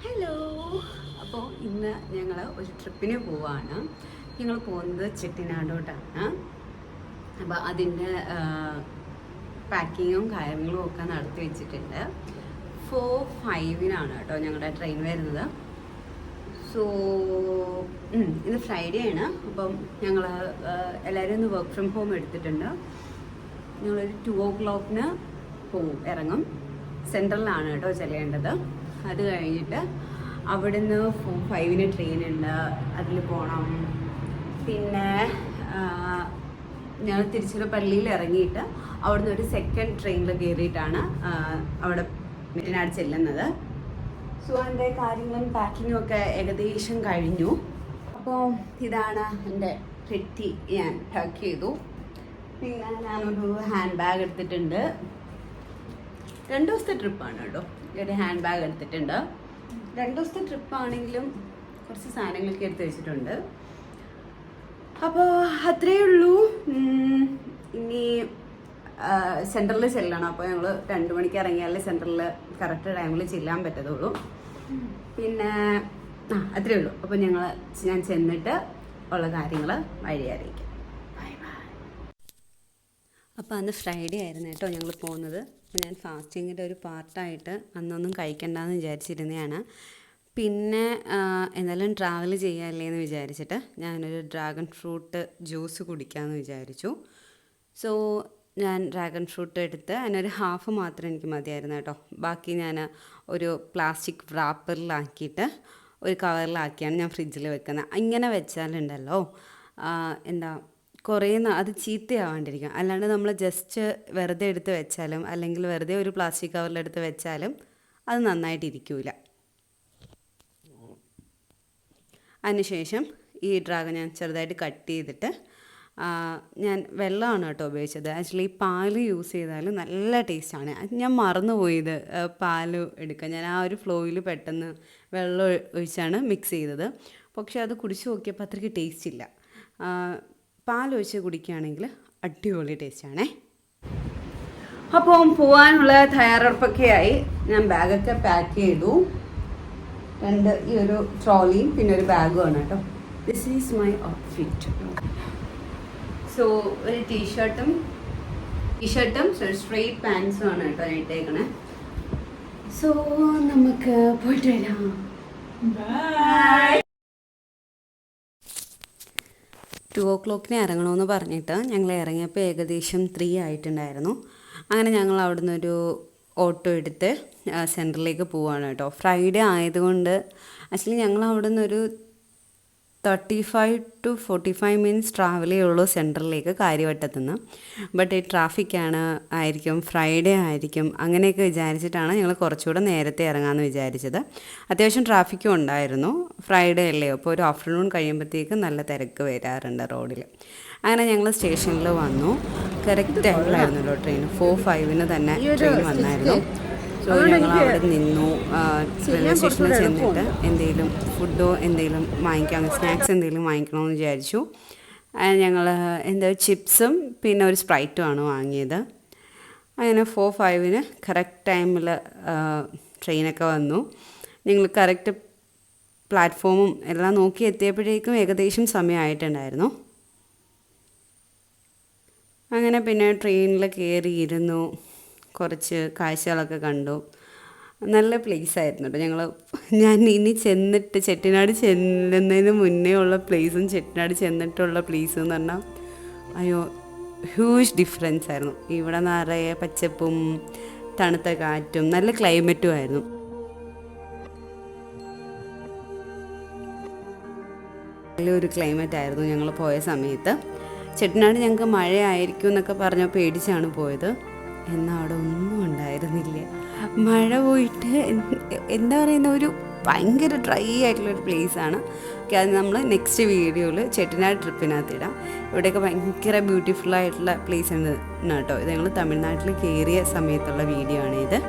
Hello. അപ്പോൾ ഇന്ന് ഞങ്ങൾ ഒരു ട്രിപ്പിന് പോവാണ്. ഞങ്ങൾ പോകുന്നത് ചെട്ടിനാടോട്ടാണ്. അപ്പോൾ അതിൻ്റെ പാക്കിങ്ങും കാര്യങ്ങളും ഒക്കെ നടത്തി വെച്ചിട്ടുണ്ട്. 4:05 കേട്ടോ ഞങ്ങളുടെ ട്രെയിൻ വരുന്നത്. സോ ഇന്ന് ഫ്രൈഡേ ആണ്. അപ്പം ഞങ്ങൾ എല്ലാവരും ഇന്ന് വർക്ക് ഫ്രം ഹോം എടുത്തിട്ടുണ്ട്. ഞങ്ങളൊരു 2 o'clock ഇറങ്ങും. സെൻട്രലിലാണ് കേട്ടോ ചെല്ലേണ്ടത്. അത് കഴിഞ്ഞിട്ട് അവിടുന്ന് 4:05 ട്രെയിൻ ഉണ്ട്, അതിൽ പോകണം. പിന്നെ ഞങ്ങൾ തിരുച്ചിറപ്പള്ളിയിൽ ഇറങ്ങിയിട്ട് അവിടുന്ന് ഒരു സെക്കൻഡ് ട്രെയിനിൽ കയറിയിട്ടാണ് അവിടെ മെറ്റിനാട് ചെല്ലുന്നത്. സോ എൻ്റെ കാര്യങ്ങളും പാക്കിങ്ങും ഒക്കെ ഏകദേശം കഴിഞ്ഞു. അപ്പോൾ ഇതാണ് എൻ്റെ പെട്ടി, ഞാൻ പാക്ക് ചെയ്തു. പിന്നെ ഞാനൊരു ഹാൻഡ് ബാഗ് എടുത്തിട്ടുണ്ട്. 2 ദിവസത്തെ ട്രിപ്പാണ് കേട്ടോ. ഒരു ഹാൻഡ് ബാഗ് എടുത്തിട്ടുണ്ട്. 2 ദിവസത്തെ ട്രിപ്പാണെങ്കിലും കുറച്ച് സാധനങ്ങളൊക്കെ എടുത്ത് വെച്ചിട്ടുണ്ട്. അപ്പോൾ അത്രയേ ഉള്ളൂ. ഇനി സെൻറ്ററിൽ ചെല്ലണം. അപ്പോൾ ഞങ്ങൾ 2 മണിക്ക് ഇറങ്ങിയാലേ സെൻറ്ററിൽ കറക്റ്റ് ടൈമിൽ ചെല്ലാൻ പറ്റത്തുള്ളൂ. പിന്നെ അത്രയേ ഉള്ളൂ. അപ്പോൾ ഞാൻ ചെന്നിട്ട് ഉള്ള കാര്യങ്ങൾ വഴി അറിയിക്കാം. Bye bye. അപ്പോൾ അന്ന് ഫ്രൈഡേ ആയിരുന്നു കേട്ടോ ഞങ്ങൾ പോകുന്നത്. അപ്പോൾ ഞാൻ ഫാസ്റ്റിങ്ങിൻ്റെ ഒരു പാർട്ടായിട്ട് അന്നൊന്നും കഴിക്കണ്ടെന്ന് വിചാരിച്ചിരുന്നതാണ്. പിന്നെ എന്തായാലും ട്രാവൽ ചെയ്യാമല്ലേ എന്ന് വിചാരിച്ചിട്ട് ഞാനൊരു ഡ്രാഗൺ ഫ്രൂട്ട് ജ്യൂസ് കുടിക്കാമെന്ന് വിചാരിച്ചു. സോ ഞാൻ ഡ്രാഗൺ ഫ്രൂട്ട് എടുത്ത് അതിനൊരു ഹാഫ് മാത്രം എനിക്ക് മതിയായിരുന്നു കേട്ടോ. ബാക്കി ഞാൻ ഒരു പ്ലാസ്റ്റിക് റാപ്പറിലാക്കിയിട്ട് ഒരു കവറിലാക്കിയാണ് ഞാൻ ഫ്രിഡ്ജിൽ വെക്കുന്നത്. ഇങ്ങനെ വെച്ചാലുണ്ടല്ലോ കുറേ അത് ചീത്തയാവാണ്ടിരിക്കും. അല്ലാണ്ട് നമ്മൾ ജസ്റ്റ് വെറുതെ എടുത്ത് വെച്ചാലും അല്ലെങ്കിൽ വെറുതെ ഒരു പ്ലാസ്റ്റിക് കവറിലെടുത്ത് വെച്ചാലും അത് നന്നായിട്ടിരിക്കില്ല. അതിനുശേഷം ഈ ഡ്രാഗൺ ഞാൻ ചെറുതായിട്ട് കട്ട് ചെയ്തിട്ട് ഞാൻ വെള്ളമാണ് കേട്ടോ ഉപയോഗിച്ചത്. ആക്ച്വലി പാൽ യൂസ് ചെയ്താൽ നല്ല ടേസ്റ്റാണ്. ഞാൻ മറന്നുപോയത് പാൽ എടുക്കാൻ. ഞാൻ ആ ഒരു ഫ്ലോയിൽ പെട്ടെന്ന് വെള്ളം ഒഴിച്ചാണ് മിക്സ് ചെയ്തത്. പക്ഷെ അത് കുടിച്ച് നോക്കിയപ്പോൾ അത്രയ്ക്ക് ടേസ്റ്റ് ഇല്ല. പാലൊഴിച്ച് കുടിക്കുകയാണെങ്കിൽ അടിപൊളി ടേസ്റ്റാണേ. അപ്പോൾ പോകാനുള്ള തയ്യാറെടുപ്പൊക്കെ ആയി. ഞാൻ ബാഗൊക്കെ പാക്ക് ചെയ്തു. ഈ ഒരു ട്രോളിയും പിന്നെ ഒരു ബാഗുമാണ് കേട്ടോ. This is my outfit. So ഒരു ടീഷർട്ടും സ്ട്രെയിറ്റ് പാൻസും ആണ് കേട്ടോ ഞാൻ ഇട്ടേക്കണേ. സോ നമുക്ക് പോയിട്ട് വരാം. ബൈ. 2 o'clock ഇറങ്ങണമെന്ന് പറഞ്ഞിട്ട് ഞങ്ങൾ ഇറങ്ങിയപ്പോൾ ഏകദേശം 3 ആയിട്ടുണ്ടായിരുന്നു. അങ്ങനെ ഞങ്ങൾ അവിടുന്ന് ഒരു ഓട്ടോ എടുത്ത് സെൻറ്ററിലേക്ക് പോവുകയാണ് കേട്ടോ. ഫ്രൈഡേ ആയതുകൊണ്ട് ആക്ച്വലി ഞങ്ങൾ അവിടുന്ന് ഒരു 35 to 45 മിനിറ്റ്സ് ട്രാവലേ ഉള്ളൂ സെൻറ്ററിലേക്ക് കാര്യവട്ടത്തുനിന്ന്. ബട്ട് ഈ ട്രാഫിക്കാണ് ആയിരിക്കും, ഫ്രൈഡേ ആയിരിക്കും, അങ്ങനെയൊക്കെ വിചാരിച്ചിട്ടാണ് ഞങ്ങൾ കുറച്ചുകൂടെ നേരത്തെ ഇറങ്ങാമെന്ന് വിചാരിച്ചത്. അത്യാവശ്യം ട്രാഫിക്കും ഉണ്ടായിരുന്നു. ഫ്രൈഡേ അല്ലേ, അപ്പോൾ ഒരു ആഫ്റ്റർനൂൺ കഴിയുമ്പോഴത്തേക്ക് നല്ല തിരക്ക് വരാറുണ്ട് റോഡിൽ. അങ്ങനെ ഞങ്ങൾ സ്റ്റേഷനിൽ വന്നു. Correct ടൈമിലായിരുന്നല്ലോ train. 4:05 തന്നെ ട്രെയിൻ വന്നായിരുന്നു. സോ ഞങ്ങൾ അവിടെ നിന്നു. റെയിൽവേ സ്റ്റേഷനിൽ ചെന്നിട്ട് എന്തെങ്കിലും ഫുഡോ എന്തെങ്കിലും വാങ്ങിക്കാം, സ്നാക്സ് എന്തെങ്കിലും വാങ്ങിക്കണമെന്ന് വിചാരിച്ചു. ഞങ്ങൾ ചിപ്സും പിന്നെ ഒരു സ്പ്രൈറ്റും ആണ് വാങ്ങിയത്. അങ്ങനെ 4:05 കറക്റ്റ് ടൈമിൽ ട്രെയിനൊക്കെ വന്നു. ഞങ്ങൾ കറക്റ്റ് പ്ലാറ്റ്ഫോമും എല്ലാം നോക്കി എത്തിയപ്പോഴേക്കും ഏകദേശം സമയമായിട്ടുണ്ടായിരുന്നു. അങ്ങനെ പിന്നെ ട്രെയിനിൽ കയറിയിരുന്നു. കുറച്ച് കാഴ്ചകളൊക്കെ കണ്ടു. നല്ല പ്ലേസായിരുന്നു കേട്ടോ. ഞാൻ ഇനി ചെട്ടിനാട് ചെല്ലുന്നതിന് മുന്നേ ഉള്ള പ്ലേസും ചെട്ടിനാട് ചെന്നിട്ടുള്ള പ്ലേസും എന്ന് പറഞ്ഞാൽ ഹ്യൂജ് ഡിഫറൻസ് ആയിരുന്നു. ഇവിടെ നിറയെ പച്ചപ്പും തണുത്ത കാറ്റും നല്ല ക്ലൈമറ്റും ആയിരുന്നു. നല്ലൊരു ക്ലൈമറ്റ് ആയിരുന്നു ഞങ്ങൾ പോയ സമയത്ത്. ചെട്ടിനാട് ഞങ്ങൾക്ക് മഴയായിരിക്കും എന്നൊക്കെ പറഞ്ഞ് പേടിച്ചാണ് പോയത്. എന്നാൽ അവിടെ ഒന്നും ഉണ്ടായിരുന്നില്ല. മഴ പോയിട്ട് ഒരു ഭയങ്കര ഡ്രൈ ആയിട്ടുള്ളൊരു പ്ലേസാണ്. അത് നമ്മൾ നെക്സ്റ്റ് വീഡിയോയിൽ ചെട്ടിനാട് ട്രിപ്പിനകത്തിടാം. ഇവിടെയൊക്കെ ഭയങ്കര ബ്യൂട്ടിഫുൾ ആയിട്ടുള്ള പ്ലേസ് ആണ് കേട്ടോ. ഇത് ഞങ്ങൾ തമിഴ്നാട്ടിൽ കയറിയ സമയത്തുള്ള വീഡിയോ ആണ് ഇത്.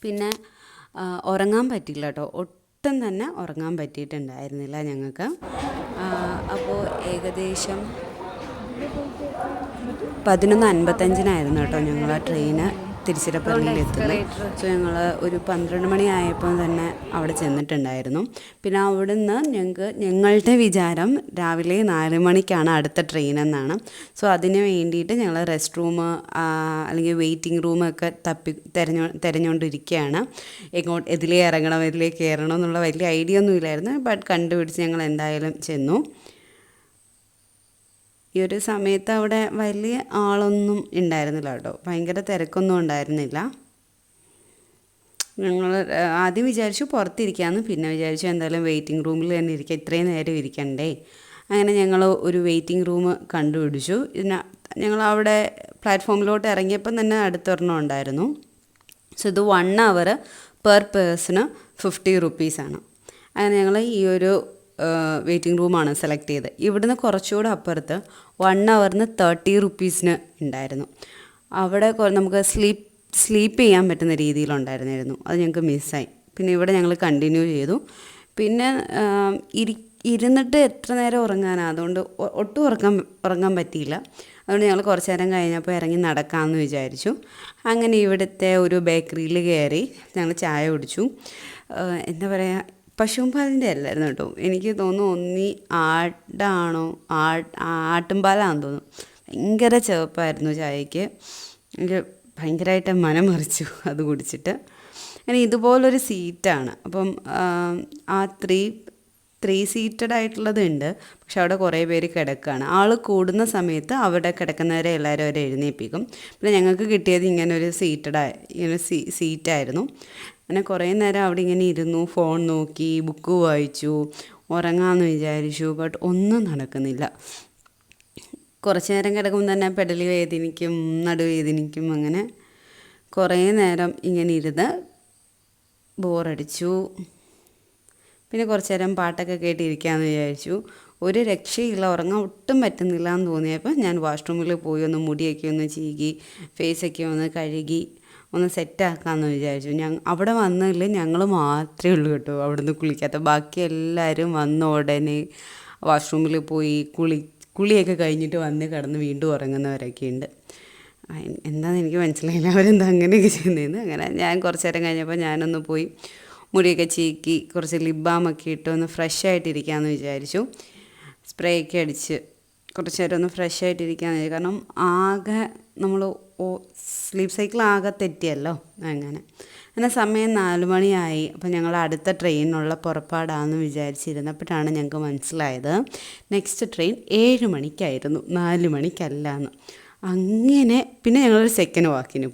പിന്നെ ഉറങ്ങാൻ പറ്റില്ല കേട്ടോ, ഒട്ടും തന്നെ ഉറങ്ങാൻ പറ്റിയിട്ടുണ്ടായിരുന്നില്ല ഞങ്ങൾക്ക്. അപ്പോൾ ഏകദേശം 11:55 കേട്ടോ ഞങ്ങൾ ആ ട്രെയിന് തിരുച്ചിറപ്പള്ളിയിൽ എത്തുന്നത്. സോ ഞങ്ങൾ ഒരു 12 മണി ആയപ്പോൾ തന്നെ അവിടെ ചെന്നിട്ടുണ്ടായിരുന്നു. പിന്നെ അവിടുന്ന് ഞങ്ങളുടെ വിചാരം രാവിലെ 4 മണിക്കാണ് അടുത്ത ട്രെയിൻ എന്നാണ്. സോ അതിന് വേണ്ടിയിട്ട് ഞങ്ങൾ റെസ്റ്റ് റൂം അല്ലെങ്കിൽ വെയിറ്റിംഗ് റൂമൊക്കെ തിരഞ്ഞുകൊണ്ടിരിക്കുകയാണ്. ഇതിലേ ഇറങ്ങണം ഇതിലേ കയറണം എന്നുള്ള വലിയ ഐഡിയ ഒന്നും ഇല്ലായിരുന്നു. ബട്ട് കണ്ടുപിടിച്ച് ഞങ്ങൾ എന്തായാലും ചെന്നു. ഈ ഒരു സമയത്ത് അവിടെ വലിയ ആളൊന്നും ഉണ്ടായിരുന്നില്ല കേട്ടോ, ഭയങ്കര തിരക്കൊന്നും ഉണ്ടായിരുന്നില്ല. ഞങ്ങൾ ആദ്യം വിചാരിച്ചു പുറത്തിരിക്കാമെന്ന്, പിന്നെ വിചാരിച്ചു എന്തായാലും വെയിറ്റിംഗ് റൂമിൽ തന്നെ ഇരിക്കാം, ഇത്രയും നേരം ഇരിക്കണ്ടേ. അങ്ങനെ ഞങ്ങൾ ഒരു വെയിറ്റിംഗ് റൂം കണ്ടുപിടിച്ചു. ഞങ്ങൾ അവിടെ പ്ലാറ്റ്ഫോമിലോട്ട് ഇറങ്ങിയപ്പം തന്നെ അടുത്തൊരെണ്ണം ഉണ്ടായിരുന്നു. സോ ഇത് 1 hour പെർ പേഴ്സണ് 50 rupees. അങ്ങനെ ഞങ്ങൾ ഈ ഒരു വെയിറ്റിംഗ് റൂമാണ് സെലക്ട് ചെയ്തത്. ഇവിടുന്ന് കുറച്ചുകൂടെ അപ്പുറത്ത് 1 hour 30 rupees ഉണ്ടായിരുന്നു. അവിടെ നമുക്ക് സ്ലീപ്പ് ചെയ്യാൻ പറ്റുന്ന രീതിയിലുണ്ടായിരുന്നു. അത് ഞങ്ങൾക്ക് മിസ്സായി. പിന്നെ ഇവിടെ ഞങ്ങൾ കണ്ടിന്യൂ ചെയ്തു. പിന്നെ ഇരുന്നിട്ട് എത്ര നേരം ഉറങ്ങാനാണ്, അതുകൊണ്ട് ഒട്ടും ഉറങ്ങാൻ പറ്റിയില്ല. അതുകൊണ്ട് ഞങ്ങൾ കുറച്ച് നേരം കഴിഞ്ഞപ്പോൾ ഇറങ്ങി നടക്കാമെന്ന് വിചാരിച്ചു. അങ്ങനെ ഇവിടുത്തെ ഒരു ബേക്കറിയിൽ കയറി ഞങ്ങൾ ചായ കുടിച്ചു. എന്താ പറയുക, പശുമ്പാലിൻ്റെ അല്ലായിരുന്നു കേട്ടോ, എനിക്ക് തോന്നുന്നു ഒന്നി ആട്ടുംപാലാണെന്ന് തോന്നുന്നു. ഭയങ്കര ചെവപ്പായിരുന്നു ചായക്ക്. എനിക്ക് ഭയങ്കരമായിട്ട് മനം മറിച്ചു അത് കുടിച്ചിട്ട്. അങ്ങനെ ഇതുപോലൊരു സീറ്റാണ്. അപ്പം ആ ത്രീ സീറ്റഡ് ആയിട്ടുള്ളതുണ്ട്. പക്ഷെ അവിടെ കുറേ പേര് കിടക്കുകയാണ്. ആൾ കൂടുന്ന സമയത്ത് അവിടെ കിടക്കുന്നവരെ എല്ലാവരും അവരെ എഴുന്നേൽപ്പിക്കും. പിന്നെ ഞങ്ങൾക്ക് കിട്ടിയത് ഇങ്ങനൊരു സീറ്റായിരുന്നു. അങ്ങനെ കുറേ നേരം അവിടെ ഇങ്ങനെ ഇരുന്നു, ഫോൺ നോക്കി, ബുക്ക് വായിച്ചു, ഉറങ്ങാമെന്ന് വിചാരിച്ചു. ബട്ട് ഒന്നും നടക്കുന്നില്ല. കുറച്ച് നേരം കിടക്കുമ്പോൾ തന്നെ പെടലി വേദനിക്കും, നടുവേദനിക്കും. അങ്ങനെ കുറേ നേരം ഇങ്ങനെ ഇരുന്ന് ബോറടിച്ചു. പിന്നെ കുറച്ച് നേരം പാട്ടൊക്കെ കേട്ടിരിക്കാമെന്ന് വിചാരിച്ചു. ഒരു രക്ഷയില്ല, ഉറങ്ങാൻ ഒട്ടും പറ്റുന്നില്ല എന്ന് തോന്നിയപ്പോൾ ഞാൻ വാഷ്റൂമിൽ പോയി ഒന്ന് മുടിയൊക്കെ ഒന്ന് ചീകി ഫേസൊക്കെ ഒന്ന് കഴുകി ഒന്ന് സെറ്റാക്കാമെന്ന് വിചാരിച്ചു. അവിടെ വന്നതിൽ ഞങ്ങൾ മാത്രമേ ഉള്ളൂ കേട്ടോ അവിടുന്ന് കുളിക്കാത്ത. ബാക്കി എല്ലാവരും വന്ന ഉടനെ വാഷ്റൂമിൽ പോയി കുളിയൊക്കെ കഴിഞ്ഞിട്ട് വന്ന് കിടന്ന് വീണ്ടും ഉറങ്ങുന്നവരൊക്കെ ഉണ്ട്. എന്താണെന്ന് എനിക്ക് മനസ്സിലായില്ല അവരെന്താ അങ്ങനെയൊക്കെ ചെയ്യുന്നതെന്ന്. അങ്ങനെ ഞാൻ കുറച്ച് നേരം കഴിഞ്ഞപ്പോൾ ഞാനൊന്ന് പോയി മുടിയൊക്കെ ചീക്കി കുറച്ച് ലിപ് ബാമൊക്കെ ഇട്ട് ഒന്ന് ഫ്രഷ് ആയിട്ടിരിക്കാമെന്ന് വിചാരിച്ചു. സ്പ്രേ ഒക്കെ അടിച്ച് കുറച്ച് നേരം ഒന്ന് ഫ്രഷ് ആയിട്ടിരിക്കാമെന്ന് വിചാരിച്ചു. കാരണം ആകെ നമ്മൾ സ്ലീപ്പ് സൈക്കിൾ ആകെ തെറ്റിയല്ലോ. അങ്ങനെ സമയം 4 മണിയായി. അപ്പോൾ ഞങ്ങൾ അടുത്ത ട്രെയിനുള്ള പുറപ്പാടാണെന്ന് വിചാരിച്ചിരുന്നപ്പോഴാണ് ഞങ്ങൾക്ക് മനസ്സിലായത് നെക്സ്റ്റ് ട്രെയിൻ 7 മണിക്കായിരുന്നു, 4 മണിക്കല്ല എന്ന്. അങ്ങനെ പിന്നെ ഞങ്ങളൊരു സെക്കൻഡ് വാക്കിന്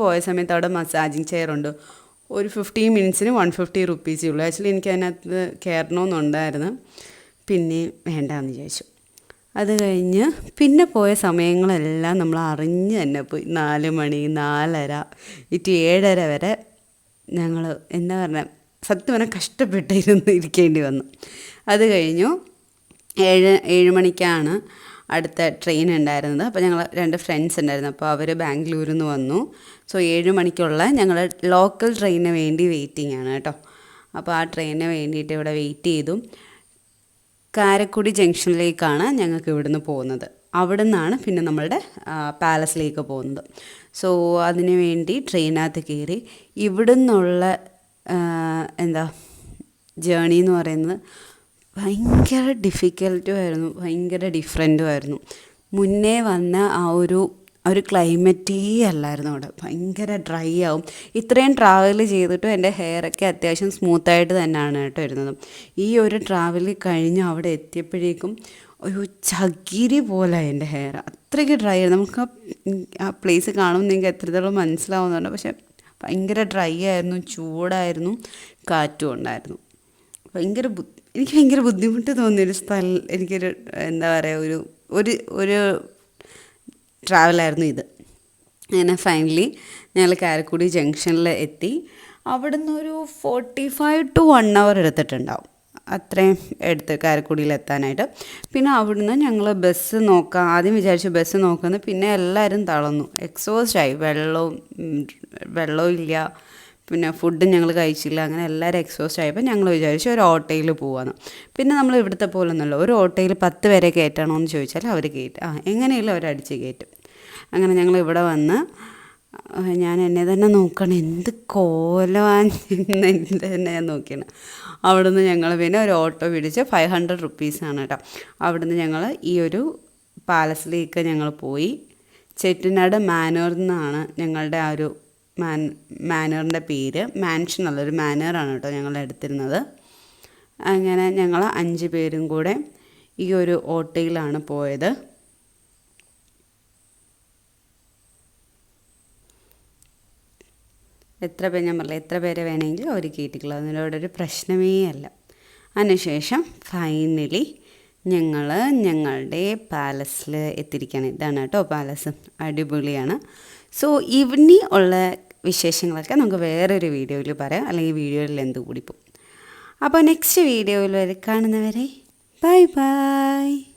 പോയ സമയത്ത് അവിടെ മസാജിങ് ചെയറുണ്ട്. ഒരു 15 minutesന് 150 rupees ഉള്ളൂ. ആക്ച്വലി എനിക്ക് അതിനകത്ത് കയറണമെന്നുണ്ടായിരുന്നു, പിന്നെ വേണ്ടാന്ന് വിചാരിച്ചു. അത് കഴിഞ്ഞ് പിന്നെ പോയ സമയങ്ങളെല്ലാം നമ്മൾ അറിഞ്ഞ് തന്നെ പോയി. 4 മണി, 4:30 7:30 വരെ ഞങ്ങൾ എന്താ പറഞ്ഞാൽ സത്യം പറഞ്ഞാൽ കഷ്ടപ്പെട്ടിരുന്ന് ഇരിക്കേണ്ടി വന്നു. അത് കഴിഞ്ഞു 7 മണിക്കാണ് അടുത്ത ട്രെയിൻ ഉണ്ടായിരുന്നത്. അപ്പോൾ ഞങ്ങൾ 2 ഫ്രണ്ട്സ് ഉണ്ടായിരുന്നു. അപ്പോൾ അവർ ബാംഗ്ലൂരിൽ നിന്ന് വന്നു. സോ 7 മണിക്കുള്ള ഞങ്ങൾ ലോക്കൽ ട്രെയിനിന് വേണ്ടി വെയിറ്റിംഗ് ആണ് കേട്ടോ. അപ്പോൾ ആ ട്രെയിനിന് വേണ്ടിയിട്ട് ഇവിടെ വെയിറ്റ് ചെയ്തു. കാരക്കുടി ജംഗ്ഷനിലേക്കാണ് ഞങ്ങൾക്ക് ഇവിടുന്ന് പോകുന്നത്. അവിടെ നിന്നാണ് പിന്നെ നമ്മളുടെ പാലസിലേക്ക് പോകുന്നത്. സോ അതിന് വേണ്ടി ട്രെയിനകത്ത് കയറി. ഇവിടെ നിന്നുള്ള ജേണി എന്ന് പറയുന്നത് ഭയങ്കര ഡിഫിക്കൽട്ടും ആയിരുന്നു, ഭയങ്കര ഡിഫറെൻറ്റും ആയിരുന്നു. മുന്നേ വന്ന ആ ഒരു ക്ലൈമറ്റേ അല്ലായിരുന്നു അവിടെ. ഭയങ്കര ഡ്രൈ ആവും. ഇത്രയും ട്രാവൽ ചെയ്തിട്ടും എൻ്റെ ഹെയറൊക്കെ അത്യാവശ്യം സ്മൂത്തായിട്ട് തന്നെയാണ് കേട്ടോ ഇരുന്നത്. ഈ ഒരു ട്രാവൽ കഴിഞ്ഞ് അവിടെ എത്തിയപ്പോഴേക്കും ഒരു ചകിരി പോലെ എൻ്റെ ഹെയർ അത്രയ്ക്ക് ഡ്രൈ ആയിരുന്നു. നമുക്ക് ആ പ്ലേസ് കാണുമ്പോൾ നിങ്ങൾക്ക് എത്രത്തോളം മനസ്സിലാവുന്നുണ്ട്. പക്ഷേ ഭയങ്കര ഡ്രൈ ആയിരുന്നു, ചൂടായിരുന്നു, കാറ്റും ഉണ്ടായിരുന്നു. എനിക്ക് ഭയങ്കര ബുദ്ധിമുട്ട് തോന്നിയൊരു സ്ഥലം, എനിക്കൊരു എന്താ പറയുക ഒരു ട്രാവലായിരുന്നു ഇത്. അങ്ങനെ ഫൈനലി ഞങ്ങൾ കാരക്കുടി ജംഗ്ഷനിൽ എത്തി. അവിടുന്ന് ഒരു 45 to 1 hour എടുത്തിട്ടുണ്ടാവും. അത്രയും എടുത്ത് കാരക്കുടിയിലെത്താനായിട്ട്. പിന്നെ അവിടുന്ന് ഞങ്ങൾ ബസ് നോക്കാം ആദ്യം വിചാരിച്ചു ബസ് നോക്കുന്നത്, പിന്നെ എല്ലാവരും തളർന്നു, എക്സോസ്റ്റായി. വെള്ളവും ഇല്ല, പിന്നെ ഫുഡും ഞങ്ങൾ കഴിച്ചില്ല, അങ്ങനെ എല്ലാവരും എക്സോസ്റ്റ് ആയപ്പോൾ ഞങ്ങൾ വിചാരിച്ചു ഒരു ഓട്ടോയിൽ പോകാമെന്ന്. പിന്നെ നമ്മൾ ഇവിടുത്തെ പോലെ ഒന്നുമല്ല, ഒരു ഓട്ടോയിൽ 10 പേരെ കയറ്റണോ എന്ന് ചോദിച്ചാൽ അവർ കയറ്റും, എങ്ങനെയല്ല അവർ അടിച്ച് കയറ്റും. അങ്ങനെ ഞങ്ങൾ ഇവിടെ വന്ന് ഞാൻ എന്നെ തന്നെ നോക്കണം, എന്ത് കോലമാണ് എന്നെ തന്നെ ഞാൻ നോക്കിയാണ്. അവിടുന്ന് ഞങ്ങൾ പിന്നെ ഒരു ഓട്ടോ പിടിച്ച് 500 റുപ്പീസാണ് കേട്ടോ. അവിടുന്ന് ഞങ്ങൾ ഈ ഒരു പാലസിലേക്ക് ഞങ്ങൾ പോയി. ചെട്ടിനാട് മാനൂർ എന്നാണ് ഞങ്ങളുടെ ആ ഒരു മാനറിൻ്റെ പേര്. മാൻഷൻ അല്ലൊരു മാനറാണ് കേട്ടോ ഞങ്ങൾ എടുത്തിരുന്നത്. അങ്ങനെ ഞങ്ങൾ 5 പേരും കൂടെ ഈ ഒരു ഓട്ടോയിലാണ് പോയത്. ഞാൻ പറഞ്ഞില്ല, എത്ര പേരെ വേണമെങ്കിലും അവർ കയറ്റിക്കുള്ളൂ, അതിനോടൊരു പ്രശ്നമേ അല്ല. അതിനുശേഷം ഫൈനലി ഞങ്ങൾ ഞങ്ങളുടെ പാലസിൽ എത്തിയിരിക്കുകയാണ്. ഇതാണ് കേട്ടോ പാലസ്, അടിപൊളിയാണ്. സോ ഇനി ഉള്ള വിശേഷങ്ങളൊക്കെ നമുക്ക് വേറൊരു വീഡിയോയിൽ പറയാം, അല്ലെങ്കിൽ വീഡിയോയിൽ എന്ത് കൂടി പോകും. അപ്പോൾ നെക്സ്റ്റ് വീഡിയോയിൽ കാണുന്നവരെ ബൈ ബൈ.